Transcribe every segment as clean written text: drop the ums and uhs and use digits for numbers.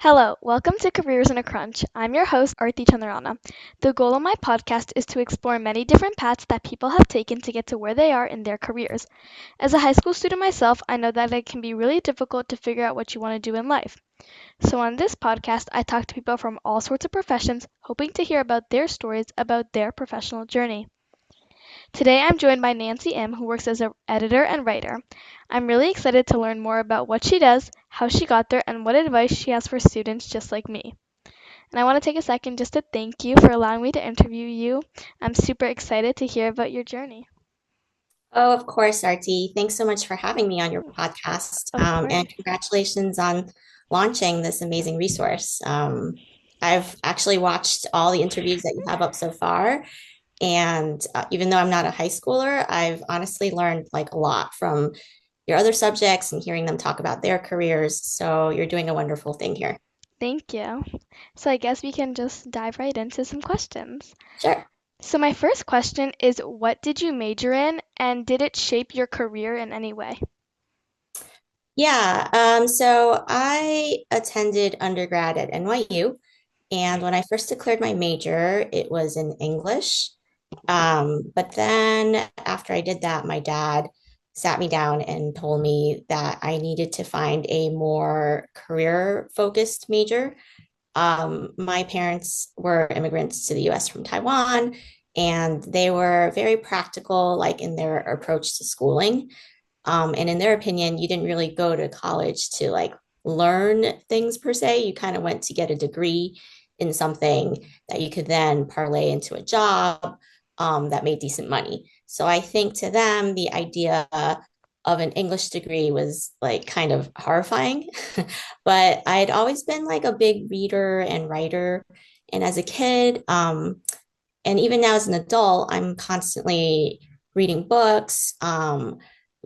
Hello, welcome to Careers in a Crunch. I'm your host, Arti Chandarana. The goal of my podcast is to explore many different paths that people have taken to get to where they are in their careers. As a high school student myself, I know that it can be really difficult to figure out what you want to do in life. So on this podcast, I talk to people from all sorts of professions, hoping to hear about their stories about their professional journey. Today I'm joined by Fann-Im, who works as an editor and writer. I'm really excited to learn more about what she does, how she got there, and what advice she has for students just like me. And I want to take a second just to thank you for allowing me to interview you. I'm super excited to hear about your journey. Oh, of course, Artie. Thanks so much for having me on your podcast. Of course. And congratulations on launching this amazing resource. I've actually watched all the interviews that you have up so far. And even though I'm not a high schooler, I've honestly learned like a lot from your other subjects and hearing them talk about their careers. So you're doing a wonderful thing here. Thank you. So I guess we can just dive right into some questions. Sure. So my first question is, what did you major in, and did it shape your career in any way? Yeah. So I attended undergrad at NYU. And when I first declared my major, it was in English. But then after I did that, my dad sat me down and told me that I needed to find a more career focused major. My parents were immigrants to the US from Taiwan, and they were very practical, like in their approach to schooling. And in their opinion, you didn't really go to college to like learn things per se. You kind of went to get a degree in something that you could then parlay into a job that made decent money. So I think to them, the idea of an English degree was like kind of horrifying. But I'd always been like a big reader and writer. And as a kid, and even now as an adult, I'm constantly reading books.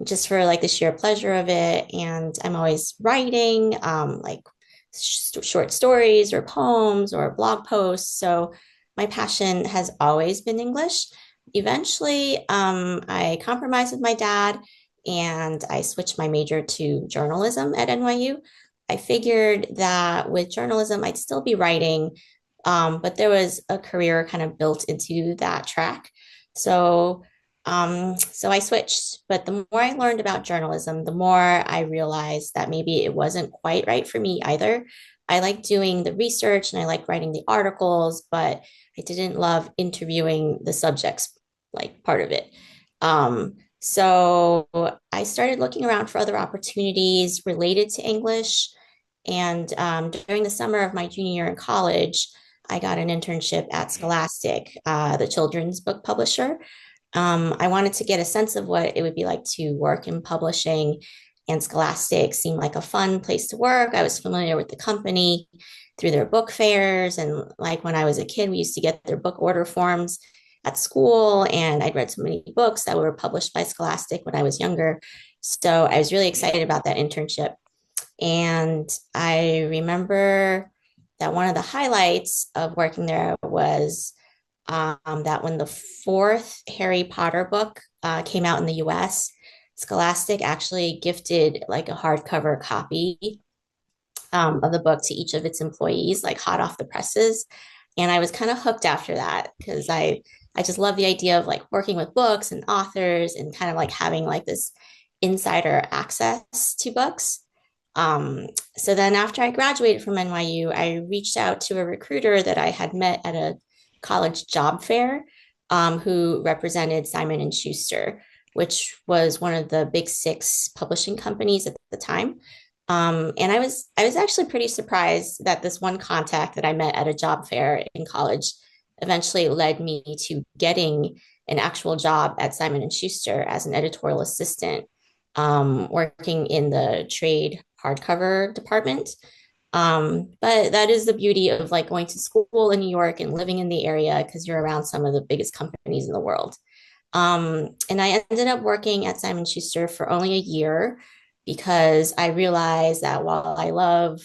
Just for like the sheer pleasure of it. And I'm always writing like short stories or poems or blog posts. So my passion has always been English. Eventually, I compromised with my dad and I switched my major to journalism at NYU. I figured that with journalism, I'd still be writing, but there was a career kind of built into that track. So so I switched, but the more I learned about journalism, the more I realized that maybe it wasn't quite right for me either. I like doing the research and I like writing the articles, but I didn't love interviewing the subjects, like part of it. So I started looking around for other opportunities related to English. And during the summer of my junior year in college, I got an internship at Scholastic, the children's book publisher. I wanted to get a sense of what it would be like to work in publishing, and Scholastic seemed like a fun place to work. I was familiar with the company through their book fairs. And like when I was a kid, we used to get their book order forms at school. And I'd read so many books that were published by Scholastic when I was younger. So I was really excited about that internship. And I remember that one of the highlights of working there was that when the fourth Harry Potter book came out in the US, Scholastic actually gifted like a hardcover copy of the book to each of its employees, like hot off the presses. And I was kind of hooked after that because I just love the idea of like working with books and authors and kind of like having like this insider access to books. Um, so then after I graduated from NYU, I reached out to a recruiter that I had met at a college job fair, who represented Simon and Schuster, which was one of the big six publishing companies at the time. And I was actually pretty surprised that this one contact that I met at a job fair in college eventually led me to getting an actual job at Simon and Schuster as an editorial assistant, working in the trade hardcover department. But that is the beauty of like going to school in New York and living in the area because you're around some of the biggest companies in the world. And I ended up working at Simon Schuster for only a year because I realized that while I love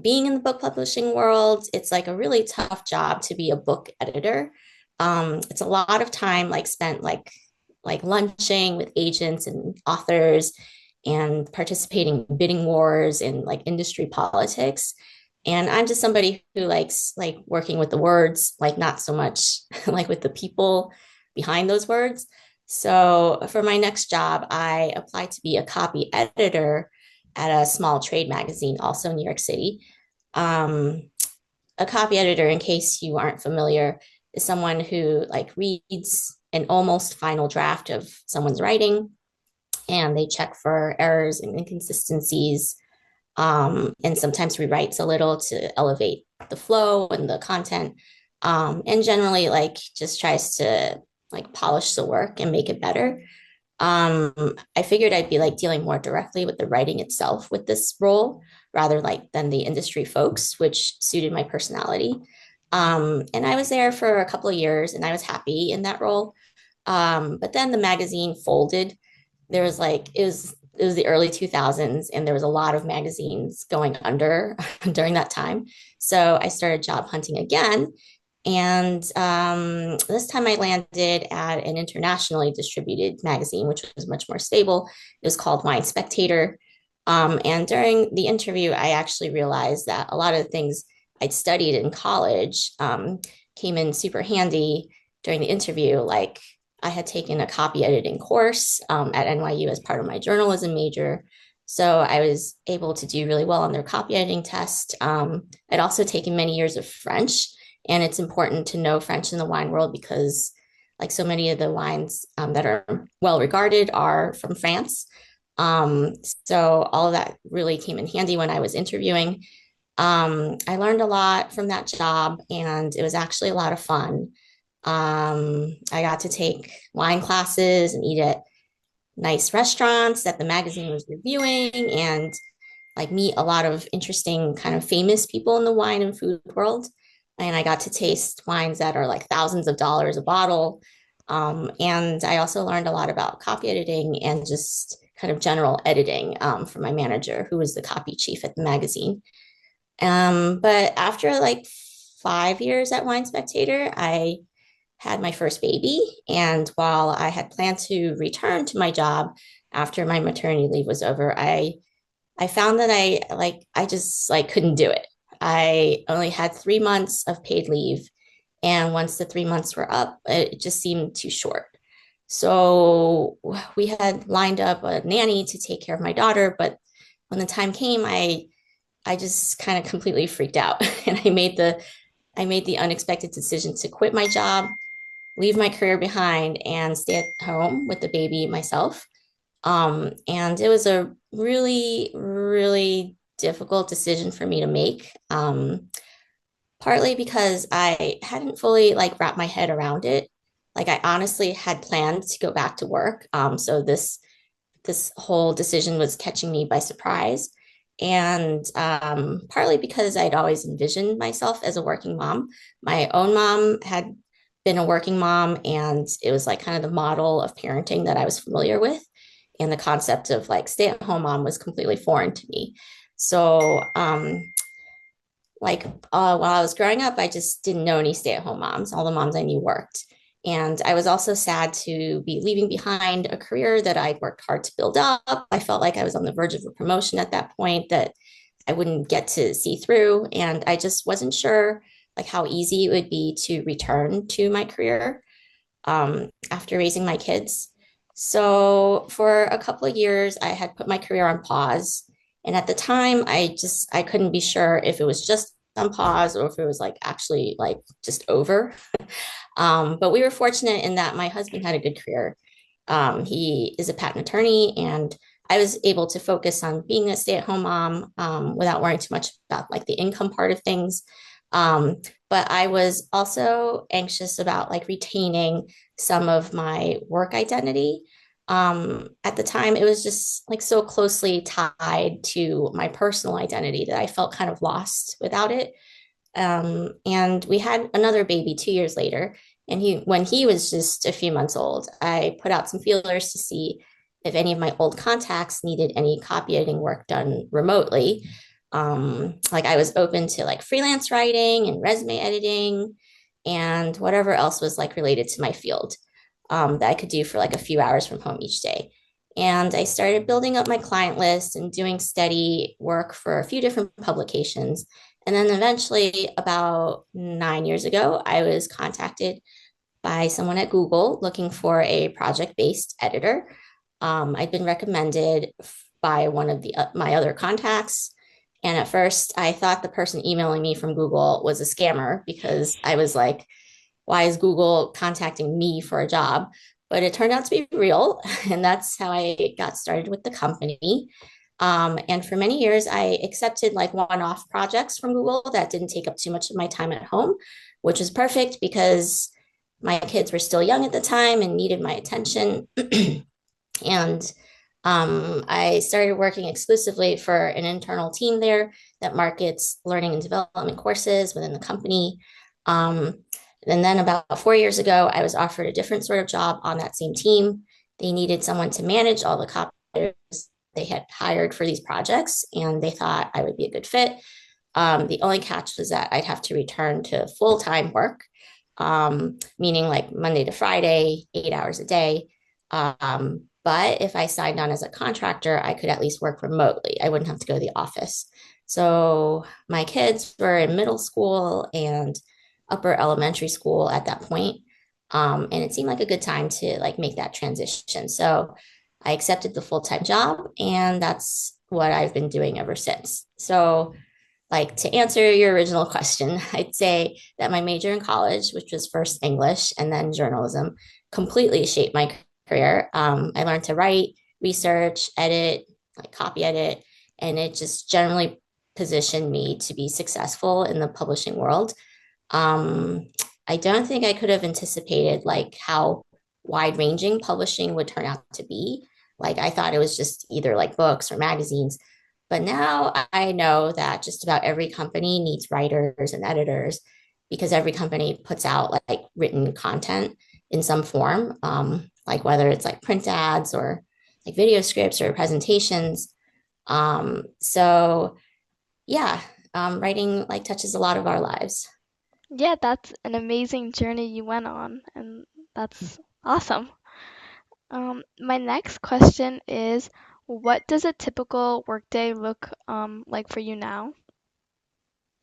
being in the book publishing world, it's like a really tough job to be a book editor. It's a lot of time like spent like lunching with agents and authors and participating in bidding wars and like industry politics. And I'm just somebody who likes like working with the words, like not so much like with the people behind those words. So for my next job, I applied to be a copy editor at a small trade magazine, also in New York City. Um, a copy editor, in case you aren't familiar, is someone who like reads an almost final draft of someone's writing and they check for errors and inconsistencies, and sometimes rewrites a little to elevate the flow and the content, and generally like just tries to like polish the work and make it better. I figured I'd be like dealing more directly with the writing itself with this role rather like than the industry folks, which suited my personality. And I was there for a couple of years and I was happy in that role. But then the magazine folded. There was like it was the early 2000s and there was a lot of magazines going under during that time. So I started job hunting again. And this time I landed at an internationally distributed magazine, which was much more stable. It was called Wine Spectator. And during the interview, I actually realized that a lot of the things I'd studied in college came in super handy during the interview. Like I had taken a copy editing course at NYU as part of my journalism major. So I was able to do really well on their copy editing test. I'd also taken many years of French, and it's important to know French in the wine world because, like so many of the wines that are well regarded, are from France. Um, so all of that really came in handy when I was interviewing. I learned a lot from that job, and it was actually a lot of fun. I got to take wine classes and eat at nice restaurants that the magazine was reviewing, and like meet a lot of interesting kind of famous people in the wine and food world. And I got to taste wines that are like thousands of dollars a bottle. And I also learned a lot about copy editing and just kind of general editing from my manager, who was the copy chief at the magazine. But after like 5 years at Wine Spectator, I had my first baby. And while I had planned to return to my job after my maternity leave was over, I found that I just like couldn't do it. I only had 3 months of paid leave. And once the 3 months were up, it just seemed too short. So we had lined up a nanny to take care of my daughter, but when the time came, I just kind of completely freaked out and I made the unexpected decision to quit my job, leave my career behind and stay at home with the baby myself. And it was a really, really difficult decision for me to make. Partly because I hadn't fully like wrapped my head around it. Like I honestly had planned to go back to work. So this whole decision was catching me by surprise. And partly because I'd always envisioned myself as a working mom. My own mom had been a working mom, and it was like kind of the model of parenting that I was familiar with. And the concept of like stay at home mom was completely foreign to me. So, while I was growing up, I just didn't know any stay at home moms. All the moms I knew worked. And I was also sad to be leaving behind a career that I'd worked hard to build up. I felt like I was on the verge of a promotion at that point that I wouldn't get to see through. And I just wasn't sure like how easy it would be to return to my career after raising my kids. So for a couple of years, I had put my career on pause. And at the time, I couldn't be sure if it was just on pause or if it was like actually like just over. But we were fortunate in that my husband had a good career. He is a patent attorney, and I was able to focus on being a stay-at-home mom without worrying too much about like the income part of things. But I was also anxious about like retaining some of my work identity. At the time, it was just like so closely tied to my personal identity that I felt kind of lost without it. And we had another baby 2 years later. And when he was just a few months old, I put out some feelers to see if any of my old contacts needed any copy editing work done remotely. Like I was open to like freelance writing and resume editing and whatever else was like related to my field that I could do for like a few hours from home each day. And I started building up my client list and doing steady work for a few different publications. And then eventually, about 9 years ago, I was contacted by someone at Google looking for a project based editor. I'd been recommended by one of my other contacts. And at first, I thought the person emailing me from Google was a scammer because I was like, why is Google contacting me for a job? But it turned out to be real. And that's how I got started with the company. And for many years, I accepted like one off projects from Google that didn't take up too much of my time at home, which is perfect because my kids were still young at the time and needed my attention. And I started working exclusively for an internal team there that markets learning and development courses within the company. Um, and then about 4 years ago, I was offered a different sort of job on that same team. They needed someone to manage all the copies they had hired for these projects, and they thought I would be a good fit. The only catch was that I'd have to return to full time work, meaning like Monday to Friday, 8 hours a day. But if I signed on as a contractor, I could at least work remotely. I wouldn't have to go to the office. So my kids were in middle school and upper elementary school at that point. And it seemed like a good time to like make that transition. So I accepted the full-time job, and that's what I've been doing ever since. So like to answer your original question, I'd say that my major in college, which was first English and then journalism, completely shaped my career. I learned to write, research, edit, like copy edit, and it just generally positioned me to be successful in the publishing world. Um, I don't think I could have anticipated like how wide ranging publishing would turn out to be. Like I thought it was just either like books or magazines, but now I know that just about every company needs writers and editors because every company puts out like written content in some form, like whether it's like print ads or like video scripts or presentations. So yeah, writing like touches a lot of our lives. Yeah, that's an amazing journey you went on, and that's awesome. My next question is, what does a typical workday look like for you now?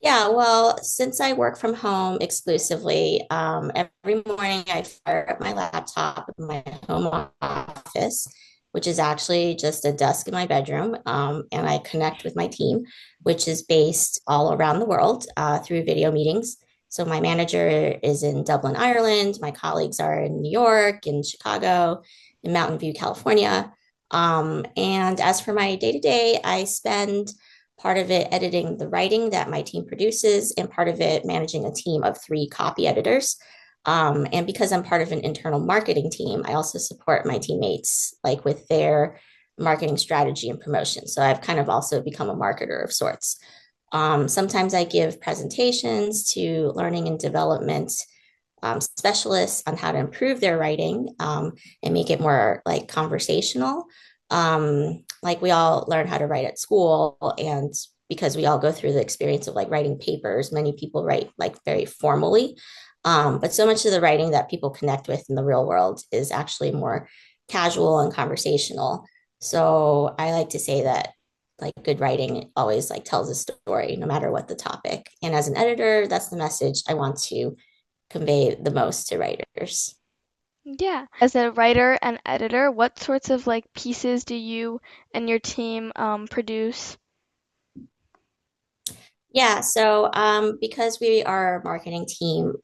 Yeah, well, since I work from home exclusively, every morning I fire up my laptop in my home office, which is actually just a desk in my bedroom, and I connect with my team, which is based all around the world through video meetings. So my manager is in Dublin, Ireland. My colleagues are in New York, in Chicago, in Mountain View, California. And as for my day to day, I spend part of it editing the writing that my team produces, and part of it managing a team of three copy editors. And because I'm part of an internal marketing team, I also support my teammates like with their marketing strategy and promotion. So I've kind of also become a marketer of sorts. Sometimes I give presentations to learning and development specialists on how to improve their writing and make it more like conversational. Like we all learn how to write at school, and because we all go through the experience of like writing papers, many people write like very formally. But so much of the writing that people connect with in the real world is actually more casual and conversational. So I like to say that like good writing always like tells a story no matter what the topic. And as an editor, that's the message I want to convey the most to writers. Yeah. As a writer and editor, what sorts of like pieces do you and your team produce? Yeah, so because we are a marketing team,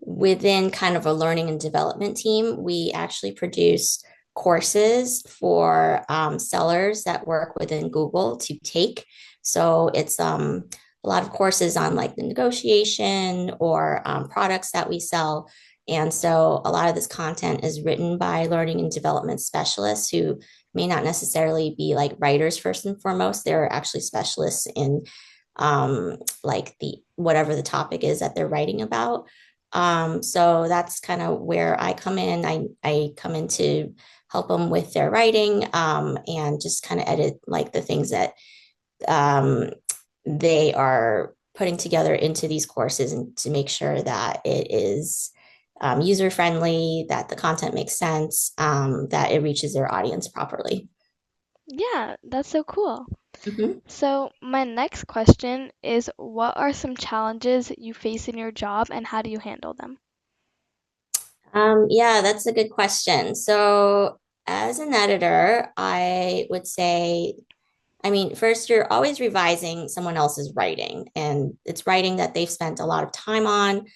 within kind of a learning and development team, we actually produce courses for sellers that work within Google to take. So it's a lot of courses on like the negotiation or products that we sell. And so a lot of this content is written by learning and development specialists who may not necessarily be like writers first and foremost. They're actually specialists in like the whatever the topic is that they're writing about. So that's kind of where I come in. I come in to help them with their writing and just kind of edit like the things that um, they are putting together into these courses and to make sure that it is user friendly, that the content makes sense, that it reaches their audience properly. Yeah, that's so cool. Mhm. So, my next question is what are some challenges you face in your job and how do you handle them? Yeah, that's a good question. So, as an editor, I would say, I mean, first, you're always revising someone else's writing, and it's writing that they've spent a lot of time on.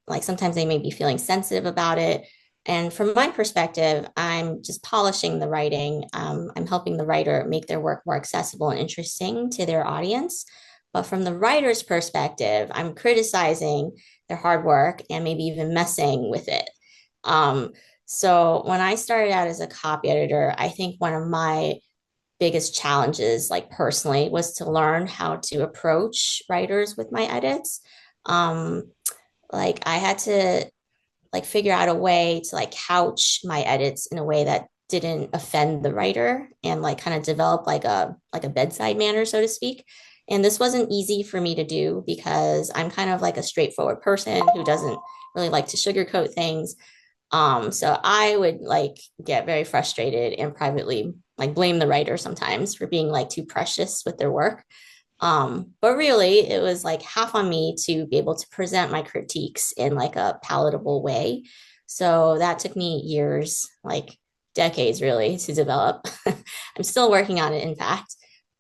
Like sometimes they may be feeling sensitive about it. And from my perspective, I'm just polishing the writing. I'm helping the writer make their work more accessible and interesting to their audience. But from the writer's perspective, I'm criticizing their hard work and maybe even messing with it. Um, so when I started out as a copy editor, I think one of my biggest challenges, like personally, was to learn how to approach writers with my edits. Um, like I had to like figure out a way to like couch my edits in a way that didn't offend the writer and like kind of develop like a bedside manner, so to speak. And this wasn't easy for me to do because I'm kind of like a straightforward person who doesn't really like to sugarcoat things. So I would like get very frustrated and privately like blame the writer sometimes for being like too precious with their work. But really, it was like half on me to be able to present my critiques in like a palatable way. So that took me years, like decades really, to develop. I'm still working on it, in fact.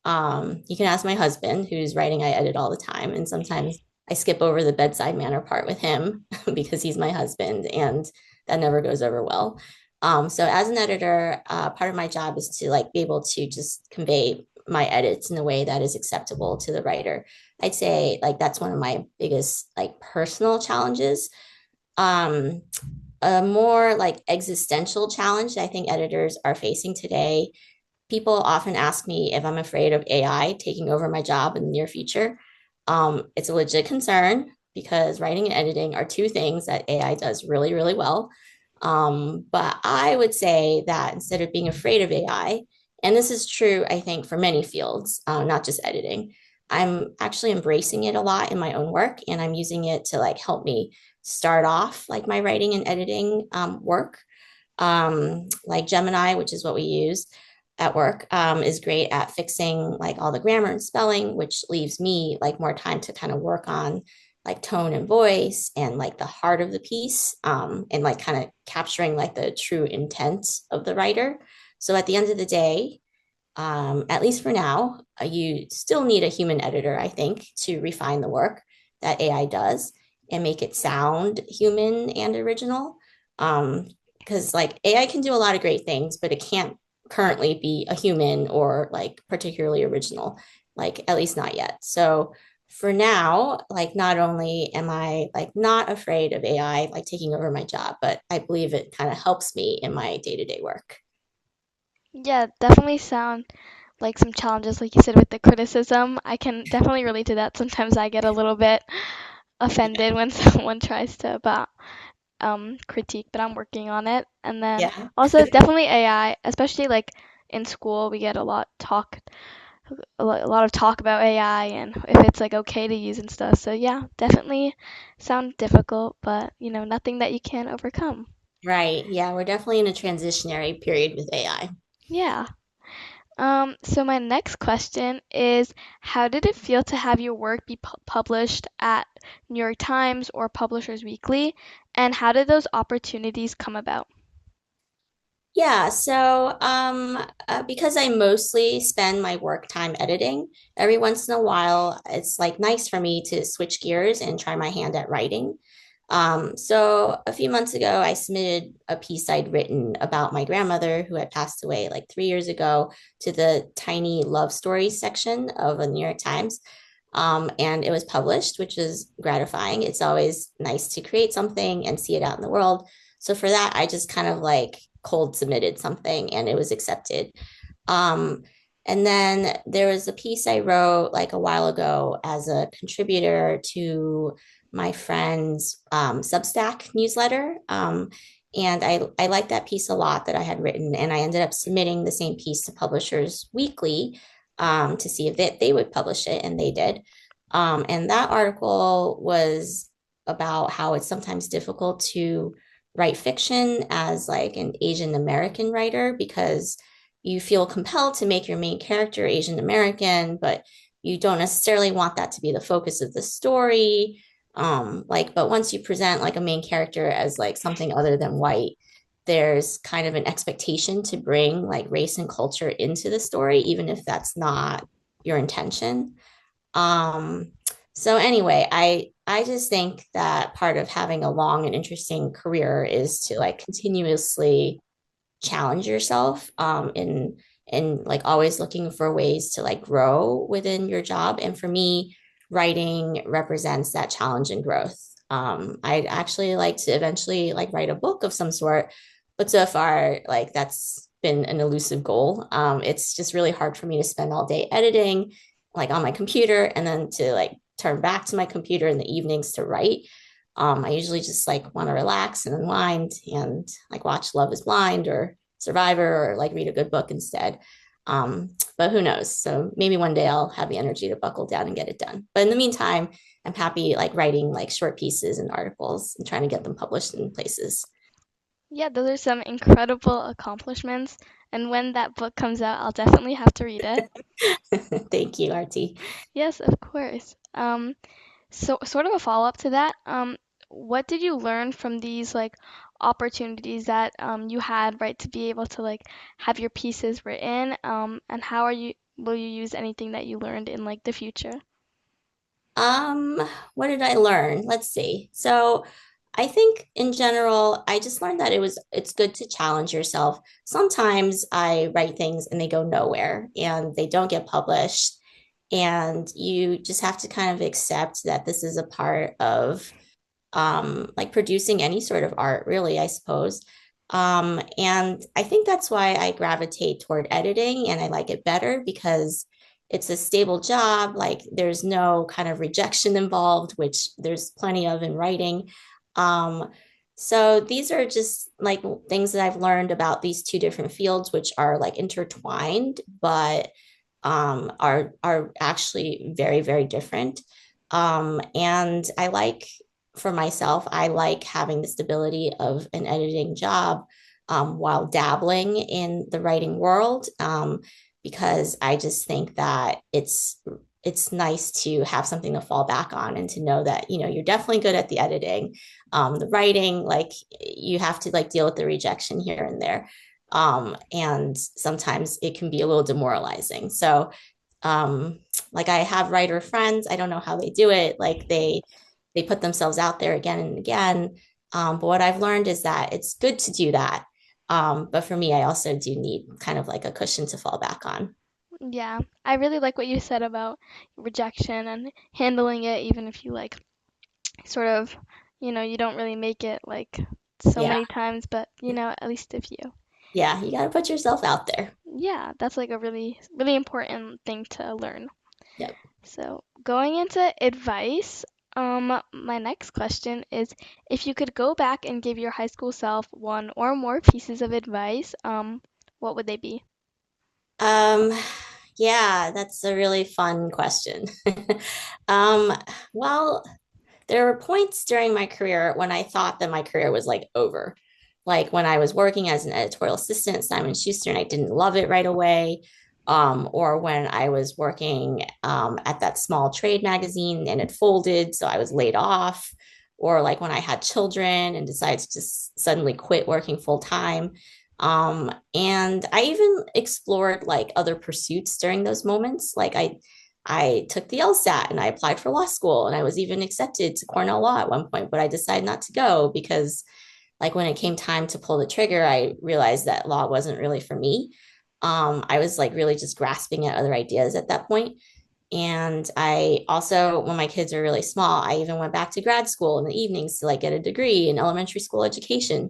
You can ask my husband, who's writing I edit all the time. And sometimes I skip over the bedside manner part with him because he's my husband, and that never goes over well. So as an editor, part of my job is to like be able to just convey my edits in a way that is acceptable to the writer. I'd say like that's one of my biggest like personal challenges. Um, a more like existential challenge that I think editors are facing today. People often ask me if I'm afraid of AI taking over my job in the near future. It's a legit concern because writing and editing are two things that AI does really, really well. But I would say that instead of being afraid of AI, and this is true, I think, for many fields, not just editing, I'm actually embracing it a lot in my own work, and I'm using it to like help me start off like my writing and editing work. Like Gemini, which is what we use at work, is great at fixing like all the grammar and spelling, which leaves me like more time to kind of work on like tone and voice and like the heart of the piece, and like kind of capturing like the true intent of the writer. So at the end of the day, at least for now, you still need a human editor, I think, to refine the work that AI does and make it sound human and original. Because like AI can do a lot of great things, but it can't currently be a human or like particularly original, like at least not yet. So for now, like not only am I like not afraid of AI like taking over my job, but I believe it kind of helps me in my day-to-day work. Yeah, definitely sound like some challenges, like you said, with the criticism. I can definitely relate to that. Sometimes I get a little bit offended when someone tries to about critique, but I'm working on it. And then Yeah. also definitely AI, especially like in school, we get a lot of talk about AI and if it's like okay to use and stuff. So yeah, definitely sound difficult, but nothing that you can't overcome. Right. Yeah, we're definitely in a transitionary period with AI. Yeah. So my next question is, how did it feel to have your work be published at New York Times or Publishers Weekly, and how did those opportunities come about? Yeah, so because I mostly spend my work time editing, every once in a while it's like nice for me to switch gears and try my hand at writing. So a few months ago, I submitted a piece I'd written about my grandmother who had passed away like 3 years ago to the tiny love stories section of the New York Times. And it was published, which is gratifying. It's always nice to create something and see it out in the world. So for that, I just kind of like cold submitted something and it was accepted. Um, and then there was a piece I wrote like a while ago as a contributor to my friend's Substack newsletter. And I liked that piece a lot that I had written. And I ended up submitting the same piece to Publishers Weekly, to see if they would publish it, and they did. And that article was about how it's sometimes difficult to write fiction as like an Asian American writer because you feel compelled to make your main character Asian American, but you don't necessarily want that to be the focus of the story. But once you present like a main character as like something other than white, there's kind of an expectation to bring like race and culture into the story, even if that's not your intention. Um, so anyway, I just think that part of having a long and interesting career is to like continuously challenge yourself and like always looking for ways to like grow within your job. And for me, writing represents that challenge and growth. I'd actually like to eventually like write a book of some sort, but so far like that's been an elusive goal. It's just really hard for me to spend all day editing like on my computer and then to like turn back to my computer in the evenings to write. I usually just like want to relax and unwind and like watch Love is Blind or Survivor or like read a good book instead. But who knows? So maybe one day I'll have the energy to buckle down and get it done. But in the meantime, I'm happy like writing like short pieces and articles and trying to get them published in places. Yeah, those are some incredible accomplishments. And when that book comes out, I'll definitely have to read it. Thank you, Artie. Yes, of course. So sort of a follow-up to that, what did you learn from these like opportunities that you had, right, to be able to like have your pieces written? And how are you will you use anything that you learned in like the future? Um, what did I learn? Let's see. So I think in general, I just learned that it's good to challenge yourself. Sometimes I write things and they go nowhere and they don't get published. And you just have to kind of accept that this is a part of like producing any sort of art, really, I suppose. And I think that's why I gravitate toward editing and I like it better because it's a stable job. Like there's no kind of rejection involved, which there's plenty of in writing. Um, so these are just like things that I've learned about these two different fields, which are like intertwined, but are actually very, very different. And I like for myself, I like having the stability of an editing job while dabbling in the writing world because I just think that it's nice to have something to fall back on and to know that you're definitely good at the editing, the writing, like you have to like deal with the rejection here and there, and sometimes it can be a little demoralizing. So um like I have writer friends, I don't know how they do it, like they put themselves out there again and again. But what I've learned is that it's good to do that. But for me, I also do need kind of like a cushion to fall back on. Yeah, I really like what you said about rejection and handling it, even if you like sort of, you don't really make it like so Yeah. many times, but at least a few. Yeah. You got to put yourself out there. Yeah, that's like a really, really important thing to learn. Yep. So, going into advice, my next question is if you could go back and give your high school self one or more pieces of advice, what would they be? Um, yeah, that's a really fun question. um, well, there were points during my career when I thought that my career was like over. Like when I was working as an editorial assistant at Simon Schuster and I didn't love it right away. Or when I was working at that small trade magazine and it folded, so I was laid off. Or like when I had children and decided to just suddenly quit working full time. And I even explored like other pursuits during those moments. Like I took the LSAT and I applied for law school and I was even accepted to Cornell Law at one point, but I decided not to go because like when it came time to pull the trigger, I realized that law wasn't really for me. I was like really just grasping at other ideas at that point. And I also, when my kids were really small, I even went back to grad school in the evenings to like get a degree in elementary school education.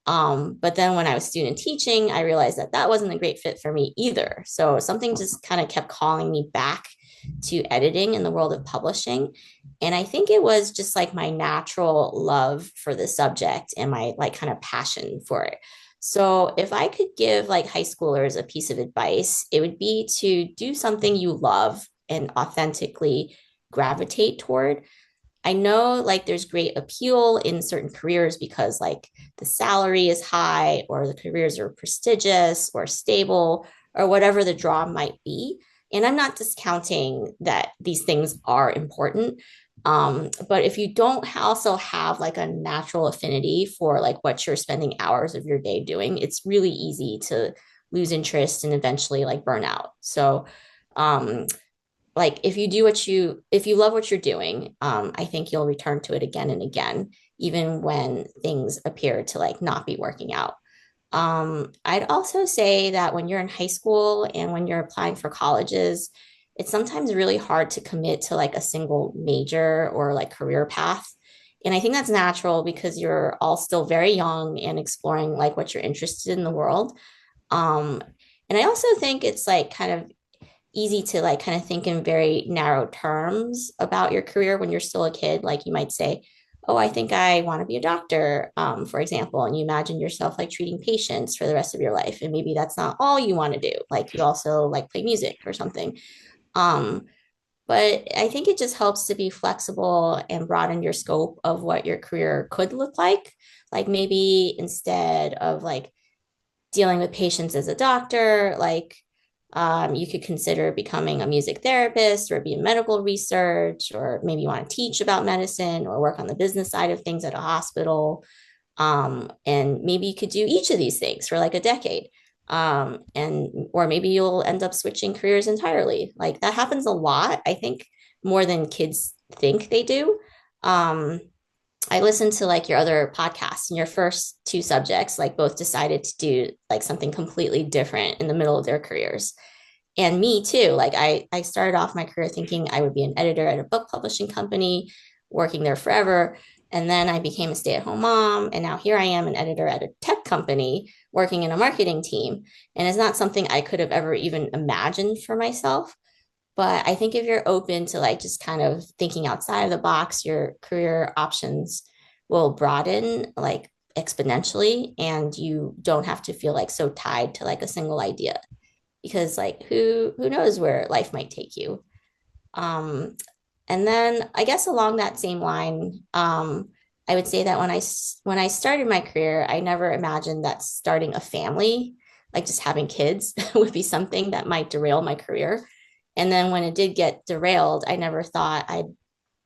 But then when I was student teaching, I realized that that wasn't a great fit for me either. So something just kind of kept calling me back to editing in the world of publishing. And I think it was just like my natural love for the subject and my like kind of passion for it. So if I could give like high schoolers a piece of advice, it would be to do something you love and authentically gravitate toward. I know like there's great appeal in certain careers because like the salary is high or the careers are prestigious or stable or whatever the draw might be. And I'm not discounting that these things are important. But if you don't also have like a natural affinity for like what you're spending hours of your day doing, it's really easy to lose interest and eventually like burn out. So um, like if you love what you're doing, I think you'll return to it again and again, even when things appear to like not be working out. I'd also say that when you're in high school and when you're applying for colleges, it's sometimes really hard to commit to like a single major or like career path. And I think that's natural because you're all still very young and exploring like what you're interested in the world. Um, and I also think it's like kind of easy to like kind of think in very narrow terms about your career when you're still a kid. Like you might say, oh, I think I want to be a doctor, for example, and you imagine yourself like treating patients for the rest of your life. And maybe that's not all you want to do. Like you also like play music or something. Um, but I think it just helps to be flexible and broaden your scope of what your career could look like. Like maybe instead of like dealing with patients as a doctor, like you could consider becoming a music therapist or be in medical research, or maybe you want to teach about medicine or work on the business side of things at a hospital. And maybe you could do each of these things for like a decade. And or maybe you'll end up switching careers entirely. Like that happens a lot, I think, more than kids think they do. Um, I listened to like your other podcasts and your first two subjects, like both decided to do like something completely different in the middle of their careers. And me too. Like I started off my career thinking I would be an editor at a book publishing company, working there forever. And then I became a stay-at-home mom. And now here I am, an editor at a tech company, working in a marketing team. And it's not something I could have ever even imagined for myself. But I think if you're open to like just kind of thinking outside of the box, your career options will broaden like exponentially, and you don't have to feel like so tied to like a single idea because like who knows where life might take you. Um, and then I guess along that same line, I would say that when I started my career, I never imagined that starting a family, like just having kids, would be something that might derail my career. And then when it did get derailed, I never thought I'd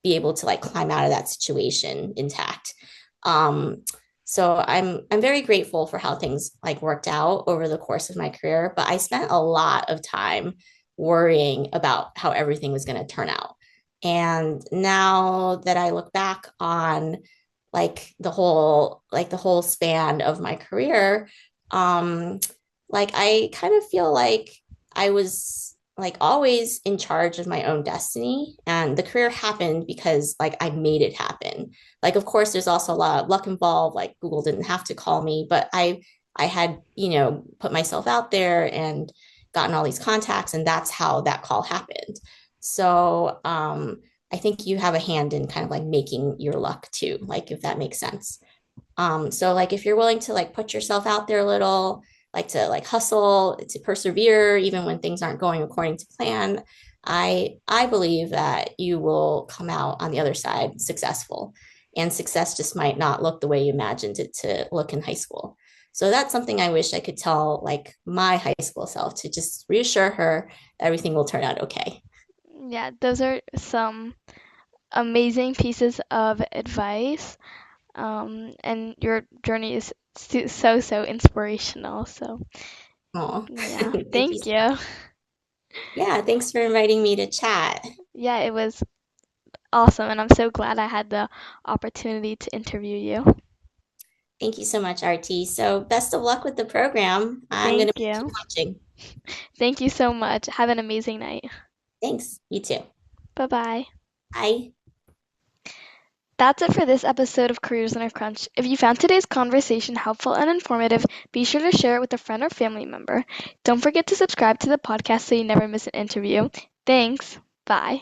be able to like climb out of that situation intact. Um, so I'm very grateful for how things like worked out over the course of my career, but I spent a lot of time worrying about how everything was going to turn out. And now that I look back on like the whole span of my career, um, like I kind of feel like I was like always in charge of my own destiny, and the career happened because like I made it happen. Like of course there's also a lot of luck involved, like Google didn't have to call me, but I had, put myself out there and gotten all these contacts, and that's how that call happened. So I think you have a hand in kind of like making your luck too, like if that makes sense. So like if you're willing to like put yourself out there a little, like to like hustle, to persevere, even when things aren't going according to plan, I believe that you will come out on the other side successful. And success just might not look the way you imagined it to look in high school. So that's something I wish I could tell like my high school self, to just reassure her everything will turn out okay. Yeah, those are some amazing pieces of advice. And your journey is so inspirational. So, Oh, yeah, thank you thank so much. you. Yeah, thanks for inviting me to chat. Yeah, it was awesome, and I'm so glad I had the opportunity to interview you. Thank you so much, RT. So best of luck with the program. I'm going to Thank keep you. watching. Thank you so much. Have an amazing night. Thanks. You too. Bye bye. Bye. That's it for this episode of Careers in a Crunch. If you found today's conversation helpful and informative, be sure to share it with a friend or family member. Don't forget to subscribe to the podcast so you never miss an interview. Thanks. Bye.